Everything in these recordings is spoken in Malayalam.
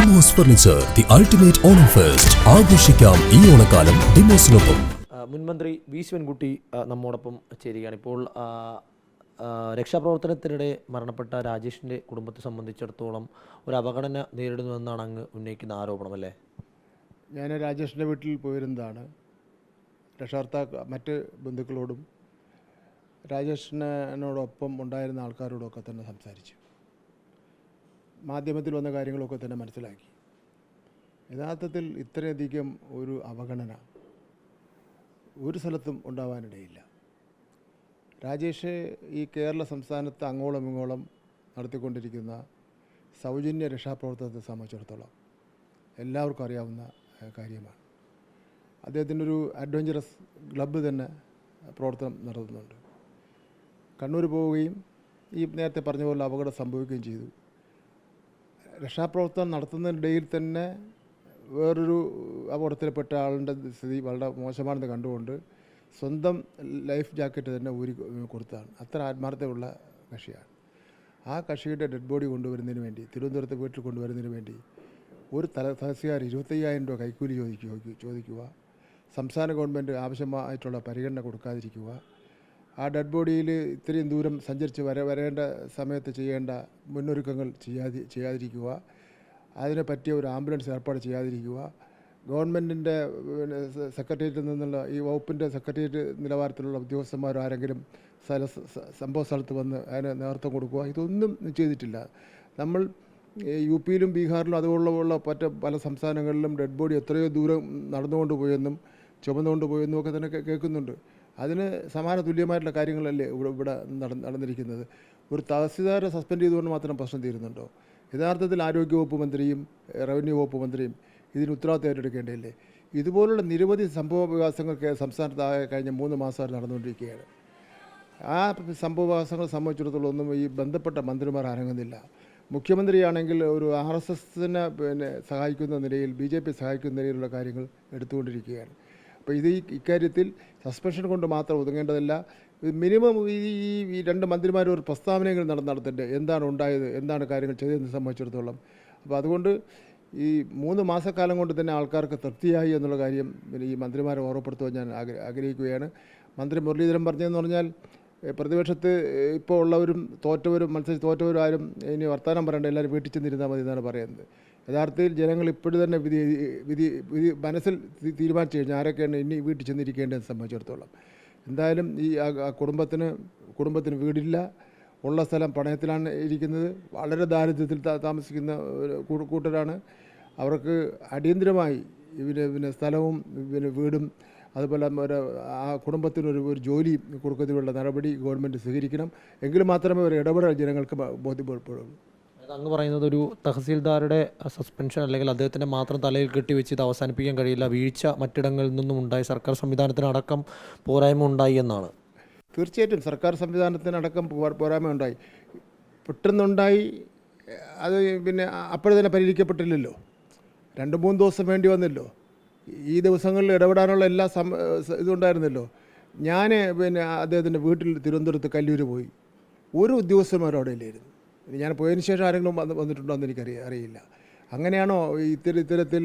Demos furniture, the ultimate Onam fest. ആഘോഷിക്കാം ഈ ഓണക്കാലം ഡിമോസിനൊപ്പം. മുൻമന്ത്രി വി ശിവൻകുട്ടി നമ്മോടൊപ്പം ചേരുകയാണ്. ഇപ്പോൾ രക്ഷാപ്രവർത്തനത്തിനിടെ മരണപ്പെട്ട രാജേഷിൻ്റെ കുടുംബത്തെ സംബന്ധിച്ചിടത്തോളം ഒരു അവഗണന നേരിടുന്നുവെന്നാണ് അങ്ങ് ഉന്നയിക്കുന്ന ആരോപണം, അല്ലേ? ഞാൻ രാജേഷിൻ്റെ വീട്ടിൽ പോയിരുന്നതാണ്. രക്ഷാകർത്താക്കൾ മറ്റ് ബന്ധുക്കളോടും രാജേഷിനോടൊപ്പം ഉണ്ടായിരുന്ന ആൾക്കാരോടൊക്കെ തന്നെ സംസാരിച്ചു. മാധ്യമത്തിൽ വന്ന കാര്യങ്ങളൊക്കെ തന്നെ മനസ്സിലാക്കി. യഥാർത്ഥത്തിൽ ഇത്രയധികം ഒരു അവഗണന ഒരു സ്ഥലത്തും ഉണ്ടാവാനിടയില്ല. രാജേഷ് ഈ കേരള സംസ്ഥാനത്ത് അങ്ങോളം ഇങ്ങോളം നടത്തിക്കൊണ്ടിരിക്കുന്ന സൗജന്യ രക്ഷാപ്രവർത്തനത്തെ സംബന്ധിച്ചിടത്തോളം എല്ലാവർക്കും അറിയാവുന്ന കാര്യമാണ്. അദ്ദേഹത്തിനൊരു അഡ്വഞ്ചറസ് ക്ലബ്ബ് തന്നെ പ്രവർത്തനം നടത്തുന്നുണ്ട്. കണ്ണൂർ പോവുകയും ഈ നേരത്തെ പറഞ്ഞ പോലെ അപകടം സംഭവിക്കുകയും ചെയ്തു. രക്ഷാപ്രവർത്തനം നടത്തുന്നതിനിടയിൽ തന്നെ വേറൊരു അപകടത്തിൽപ്പെട്ട ആളുടെ സ്ഥിതി വളരെ മോശമാണെന്ന് കണ്ടുകൊണ്ട് സ്വന്തം ലൈഫ് ജാക്കറ്റ് തന്നെ ഊരി കൊടുത്തതാണ്. അത്ര ആത്മാർത്ഥതയുള്ള കക്ഷിയാണ്. ആ കക്ഷിയുടെ ഡെഡ് ബോഡി കൊണ്ടുവരുന്നതിന് വേണ്ടി തിരുവനന്തപുരത്ത് വീട്ടിൽ കൊണ്ടുവരുന്നതിന് വേണ്ടി ഒരു തഹസിൽദാർ 25,000 രൂപ കൈക്കൂലി ചോദിക്കുക, സംസ്ഥാന ഗവൺമെൻറ് ആവശ്യമായിട്ടുള്ള പരിഗണന കൊടുക്കാതിരിക്കുക, ആ ഡെഡ് ബോഡിയിൽ ഇത്രയും ദൂരം സഞ്ചരിച്ച് വരേണ്ട സമയത്ത് ചെയ്യേണ്ട മുന്നൊരുക്കങ്ങൾ ചെയ്യാതിരിക്കുക, അതിനെ പറ്റിയ ഒരു ആംബുലൻസ് ഏർപ്പാട് ചെയ്യാതിരിക്കുക, ഗവൺമെൻറ്റിൻ്റെ സെക്രട്ടേറിയറ്റിൽ നിന്നുള്ള ഈ വകുപ്പിൻ്റെ സെക്രട്ടേറിയറ്റ് നിലവാരത്തിലുള്ള ഉദ്യോഗസ്ഥന്മാരോ ആരെങ്കിലും സംഭവ സ്ഥലത്ത് വന്ന് അതിന് നേതൃത്വം കൊടുക്കുക, ഇതൊന്നും ചെയ്തിട്ടില്ല. നമ്മൾ യു പിയിലും ബീഹാറിലും അതുപോലുള്ള പല സംസ്ഥാനങ്ങളിലും ഡെഡ് ബോഡി എത്രയോ ദൂരം നടന്നുകൊണ്ട് പോയെന്നും ചുമന്നുകൊണ്ട് പോയെന്നും ഒക്കെ തന്നെ കേൾക്കുന്നുണ്ട്. അതിന് സമാന തുല്യമായിട്ടുള്ള കാര്യങ്ങളല്ലേ ഇവിടെ നടന്നിരിക്കുന്നത്. ഒരു തഹസിൽദാരെ സസ്പെൻഡ് ചെയ്തുകൊണ്ട് മാത്രം പ്രശ്നം തീരുന്നുണ്ടോ? യഥാർത്ഥത്തിൽ ആരോഗ്യവകുപ്പ് മന്ത്രിയും റവന്യൂ വകുപ്പ് മന്ത്രിയും ഇതിന് ഉത്തരവാദിത്തം ഏറ്റെടുക്കേണ്ടതില്ലേ? ഇതുപോലുള്ള നിരവധി സംഭവ വികാസങ്ങൾക്ക് സംസ്ഥാനത്താകെ കഴിഞ്ഞ 3 മാസമായി നടന്നുകൊണ്ടിരിക്കുകയാണ്. ആ സംഭവ വികാസങ്ങളെ സംബന്ധിച്ചിടത്തോളം ഒന്നും ഈ ബന്ധപ്പെട്ട മന്ത്രിമാർ അനങ്ങുന്നില്ല. മുഖ്യമന്ത്രിയാണെങ്കിൽ ഒരു RSSനെ സഹായിക്കുന്ന നിലയിൽ BJP സഹായിക്കുന്ന നിലയിലുള്ള കാര്യങ്ങൾ എടുത്തുകൊണ്ടിരിക്കുകയാണ്. അപ്പോൾ ഇക്കാര്യത്തിൽ സസ്പെൻഷൻ കൊണ്ട് മാത്രം ഒതുങ്ങേണ്ടതല്ല. മിനിമം ഈ 2 മന്ത്രിമാരും ഒരു പ്രസ്താവനയെങ്കിലും നടത്തണ്ടേ, എന്താണ് ഉണ്ടായത്, എന്താണ് കാര്യങ്ങൾ ചെയ്തതെന്ന് സംബന്ധിച്ചിടത്തോളം. അപ്പോൾ അതുകൊണ്ട് ഈ 3 മാസക്കാലം കൊണ്ട് തന്നെ ആൾക്കാർക്ക് തൃപ്തിയായി എന്നുള്ള കാര്യം ഈ മന്ത്രിമാരെ ഓർമ്മപ്പെടുത്തുവാൻ ഞാൻ ആഗ്രഹിക്കുകയാണ്. മന്ത്രി മുരളീധരൻ പറഞ്ഞതെന്ന് പറഞ്ഞാൽ പ്രതിപക്ഷത്ത് ഇപ്പോൾ ഉള്ളവരും മത്സരിച്ച് തോറ്റവരും ആരും ഇനി വർത്തമാനം പറയേണ്ട, എല്ലാവരും വീട്ടിൽ ചെന്നിരുന്നാൽ മതി എന്നാണ് പറയുന്നത്. യഥാർത്ഥത്തിൽ ജനങ്ങൾ ഇപ്പോഴും തന്നെ വിധി മനസ്സിൽ തീരുമാനിച്ചു കഴിഞ്ഞാൽ ആരൊക്കെയാണ് ഇനി വീട്ടിൽ ചെന്നിരിക്കേണ്ടതെന്ന് സംബന്ധിച്ചിടത്തോളം. എന്തായാലും ഈ കുടുംബത്തിന് വീടില്ല, ഉള്ള സ്ഥലം പണയത്തിലാണ് ഇരിക്കുന്നത്. വളരെ ദാരിദ്ര്യത്തിൽ താമസിക്കുന്ന കൂട്ടരാണ്. അവർക്ക് അടിയന്തരമായി സ്ഥലവും വീടും അതുപോലെ ആ കുടുംബത്തിനൊരു ജോലി കൊടുക്കുന്നതിനുള്ള നടപടി ഗവൺമെൻറ് സ്വീകരിക്കണം. എങ്കിൽ മാത്രമേ ഒരു ഇടപെടൽ ജനങ്ങൾക്ക് ബോധ്യപ്പെടുകയുള്ളൂ. അങ്ങ് പറയുന്നത് ഒരു തഹസീൽദാരുടെ സസ്പെൻഷൻ അല്ലെങ്കിൽ അദ്ദേഹത്തിൻ്റെ മാത്രം തലയിൽ കെട്ടിവെച്ച് ഇത് അവസാനിപ്പിക്കാൻ കഴിയില്ല, വീഴ്ച മറ്റിടങ്ങളിൽ നിന്നും ഉണ്ടായി, സർക്കാർ സംവിധാനത്തിനടക്കം പോരായ്മ ഉണ്ടായി എന്നാണ്. തീർച്ചയായിട്ടും സർക്കാർ സംവിധാനത്തിനടക്കം പോരായ്മ ഉണ്ടായി, പെട്ടെന്നുണ്ടായി. അത് അപ്പോഴേ തന്നെ പരിഹരിക്കപ്പെട്ടില്ലല്ലോ. 2-3 ദിവസം വേണ്ടി വന്നല്ലോ. ഈ ദിവസങ്ങളിൽ ഇടപെടാനുള്ള എല്ലാ ഇതുണ്ടായിരുന്നല്ലോ. ഞാൻ അദ്ദേഹത്തിൻ്റെ വീട്ടിൽ തിരുവനന്തപുരത്ത് കല്ലൂർ പോയി. ഒരു ഉദ്യോഗസ്ഥന്മാരും അവിടെ ഇല്ലായിരുന്നു. ഞാൻ പോയതിന് ശേഷം ആരെങ്കിലും വന്നിട്ടുണ്ടോ എന്ന് അറിയില്ല. അങ്ങനെയാണോ ഇത്തരത്തിൽ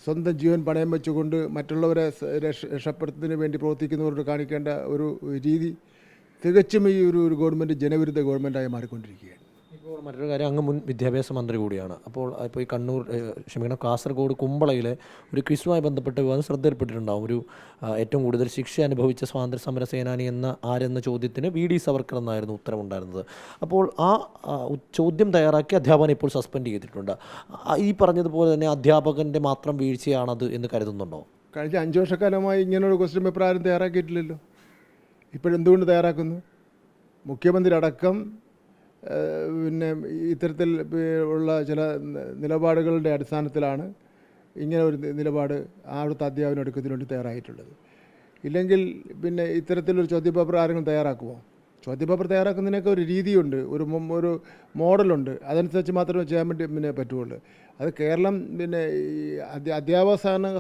സ്വന്തം ജീവൻ പണയം വെച്ചുകൊണ്ട് മറ്റുള്ളവരെ രക്ഷപ്പെടുത്തുന്നതിന് വേണ്ടി പ്രവർത്തിക്കുന്നവരോട് കാണിക്കേണ്ട ഒരു രീതി തികച്ചും ഈ ഒരു ഗവൺമെൻറ് ജനവിരുദ്ധ ഗവൺമെൻറ്റായി മാറിക്കൊണ്ടിരിക്കുകയാണ്. ഇപ്പോൾ മറ്റൊരു കാര്യം, അങ്ങ് മുൻ വിദ്യാഭ്യാസ മന്ത്രി കൂടിയാണ്. അപ്പോൾ ഈ കാസർഗോഡ് കുമ്പളയിലെ ഒരു ക്വിസുമായി ബന്ധപ്പെട്ട വിവാദം ശ്രദ്ധയിൽപ്പെട്ടിട്ടുണ്ടാകും. ഏറ്റവും കൂടുതൽ ശിക്ഷ അനുഭവിച്ച സ്വാതന്ത്ര്യ സമര സേനാനി ആരെന്ന ചോദ്യത്തിന് VD സവർക്കർ എന്നായിരുന്നു ഉത്തരമുണ്ടായിരുന്നത്. അപ്പോൾ ആ ചോദ്യം തയ്യാറാക്കി അധ്യാപകനെ ഇപ്പോൾ സസ്പെൻഡ് ചെയ്തിട്ടുണ്ട്. ഈ പറഞ്ഞതുപോലെ തന്നെ അധ്യാപകൻ്റെ മാത്രം വീഴ്ചയാണത് എന്ന് കരുതുന്നുണ്ടോ? കഴിഞ്ഞ 5 വർഷക്കാലമായി ഇങ്ങനൊരു ക്വസ്റ്റ്യൻ പേപ്പർ ആരും തയ്യാറാക്കിയിട്ടില്ലല്ലോ. ഇപ്പോഴെന്തുകൊണ്ട് തയ്യാറാക്കുന്നു? മുഖ്യമന്ത്രി അടക്കം ഇത്തരത്തിൽ ഉള്ള ചില നിലപാടുകളുടെ അടിസ്ഥാനത്തിലാണ് ഇങ്ങനെ ഒരു നിലപാട് അവിടുത്തെ അധ്യാപനം എടുക്കുന്നതിന് വേണ്ടി തയ്യാറായിട്ടുള്ളത്. ഇല്ലെങ്കിൽ ഇത്തരത്തിലൊരു ചോദ്യപേപ്പർ ആരെങ്കിലും തയ്യാറാക്കുമോ? ചോദ്യപേപ്പർ തയ്യാറാക്കുന്നതിനൊക്കെ ഒരു രീതിയുണ്ട്, ഒരു മോഡലുണ്ട്. അതനുസരിച്ച് മാത്രമേ ചെയ്യാൻ വേണ്ടി പറ്റുള്ളൂ. അത് കേരളം ഈ അധ്യാപക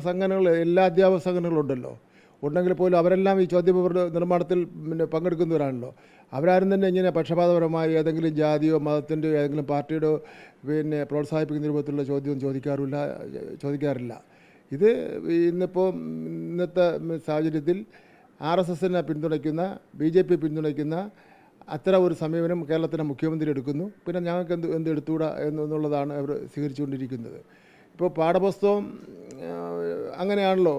സംഘടനകൾ, എല്ലാ അധ്യാപക സംഘടനകളും ഉണ്ടല്ലോ. ഉണ്ടെങ്കിൽ പോലും അവരെല്ലാം ഈ ചോദ്യപേപ്പർ നിർമ്മാണത്തിൽ പിന്നെ പങ്കെടുക്കുന്നവരാണല്ലോ. അവരാരും തന്നെ ഇങ്ങനെ പക്ഷപാതപരമായി ഏതെങ്കിലും ജാതിയോ മതത്തിൻ്റെയോ ഏതെങ്കിലും പാർട്ടിയുടെയോ പിന്നെ പ്രോത്സാഹിപ്പിക്കുന്ന രൂപത്തിലുള്ള ചോദ്യം ചോദിക്കാറില്ല. ഇത് ഇന്നിപ്പോൾ ഇന്നത്തെ സാഹചര്യത്തിൽ RSSനെ പിന്തുണയ്ക്കുന്ന BJP പിന്തുണയ്ക്കുന്ന അത്തരം ഒരു സമീപനം കേരളത്തിലെ മുഖ്യമന്ത്രി എടുക്കുന്നു. പിന്നെ ഞങ്ങൾക്ക് എന്ത് എടുത്തുകൂടാ എന്നുള്ളതാണ് അവർ സ്വീകരിച്ചുകൊണ്ടിരിക്കുന്നത്. ഇപ്പോൾ പാഠപുസ്തകം അങ്ങനെയാണല്ലോ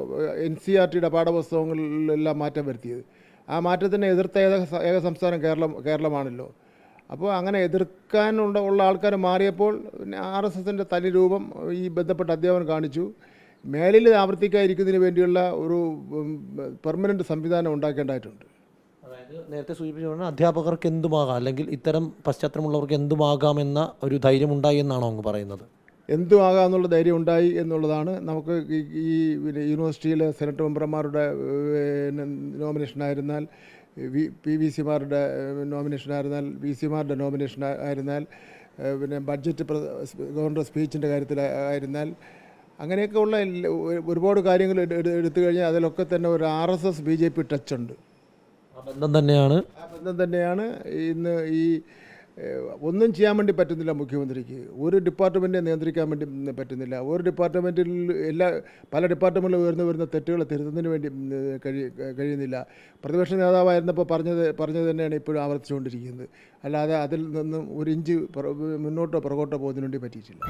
NCERTയുടെ പാഠപുസ്തകങ്ങളിലെല്ലാം മാറ്റം വരുത്തിയത്. ആ മാറ്റത്തിനെ എതിർത്ത ഏക സംസ്ഥാനം കേരളമാണല്ലോ. അപ്പോൾ അങ്ങനെ എതിർക്കാനുള്ള ആൾക്കാർ മാറിയപ്പോൾ RSSൻ്റെ തനിരൂപം ഈ ബന്ധപ്പെട്ട അധ്യാപകൻ കാണിച്ചു. മേലിൽ ആവർത്തിക്കാതിരിക്കുന്നതിന് വേണ്ടിയുള്ള ഒരു പെർമനൻ്റ് സംവിധാനം ഉണ്ടാക്കേണ്ടതായിട്ടുണ്ട്. അതായത് നേരത്തെ സൂചിപ്പിച്ചു അധ്യാപകർക്ക് എന്തുമാകാം, അല്ലെങ്കിൽ ഇത്തരം പശ്ചാത്തലമുള്ളവർക്ക് എന്തുമാകാമെന്ന ഒരു ധൈര്യം ഉണ്ടായി എന്നാണോ അങ്ങ് പറയുന്നത്? എന്തുമാകാമെന്നുള്ള ധൈര്യം ഉണ്ടായി എന്നുള്ളതാണ്. നമുക്ക് ഈ യൂണിവേഴ്സിറ്റിയിലെ സെനറ്റ് മെമ്പർമാരുടെ നോമിനേഷനായിരുന്നാൽ, PVCമാരുടെ നോമിനേഷനായിരുന്നാൽ, VCമാരുടെ നോമിനേഷൻ ആയിരുന്നാൽ, പിന്നെ ബഡ്ജറ്റ് ഗവർണറുടെ സ്പീച്ചിൻ്റെ കാര്യത്തിലായിരുന്നാൽ, അങ്ങനെയൊക്കെ ഉള്ള ഒരുപാട് കാര്യങ്ങൾ എടുത്തു കഴിഞ്ഞാൽ അതിലൊക്കെ തന്നെ ഒരു RSS BJP ടച്ചുണ്ട്. ആ ബന്ധം തന്നെയാണ് ഇന്ന് ഈ ഒന്നും ചെയ്യാൻ വേണ്ടി പറ്റുന്നില്ല മുഖ്യമന്ത്രിക്ക്. ഒരു ഡിപ്പാർട്ട്മെൻറ്റിനെ നിയന്ത്രിക്കാൻ വേണ്ടി പറ്റുന്നില്ല. ഒരു ഡിപ്പാർട്ട്മെൻറ്റിൽ പല ഡിപ്പാർട്ട്മെൻറ്റിൽ വരുന്ന തെറ്റുകൾ തിരുത്തുന്നതിന് വേണ്ടി കഴിയുന്നില്ല. പ്രതിപക്ഷ നേതാവായിരുന്നപ്പോൾ പറഞ്ഞത് തന്നെയാണ് ഇപ്പോഴും ആവർത്തിച്ചുകൊണ്ടിരിക്കുന്നത്. അല്ലാതെ അതിൽ നിന്നും ഒരു ഇഞ്ച് മുന്നോട്ടോ പുറകോട്ടോ പോകുന്നതിന് വേണ്ടി പറ്റിയിട്ടില്ല.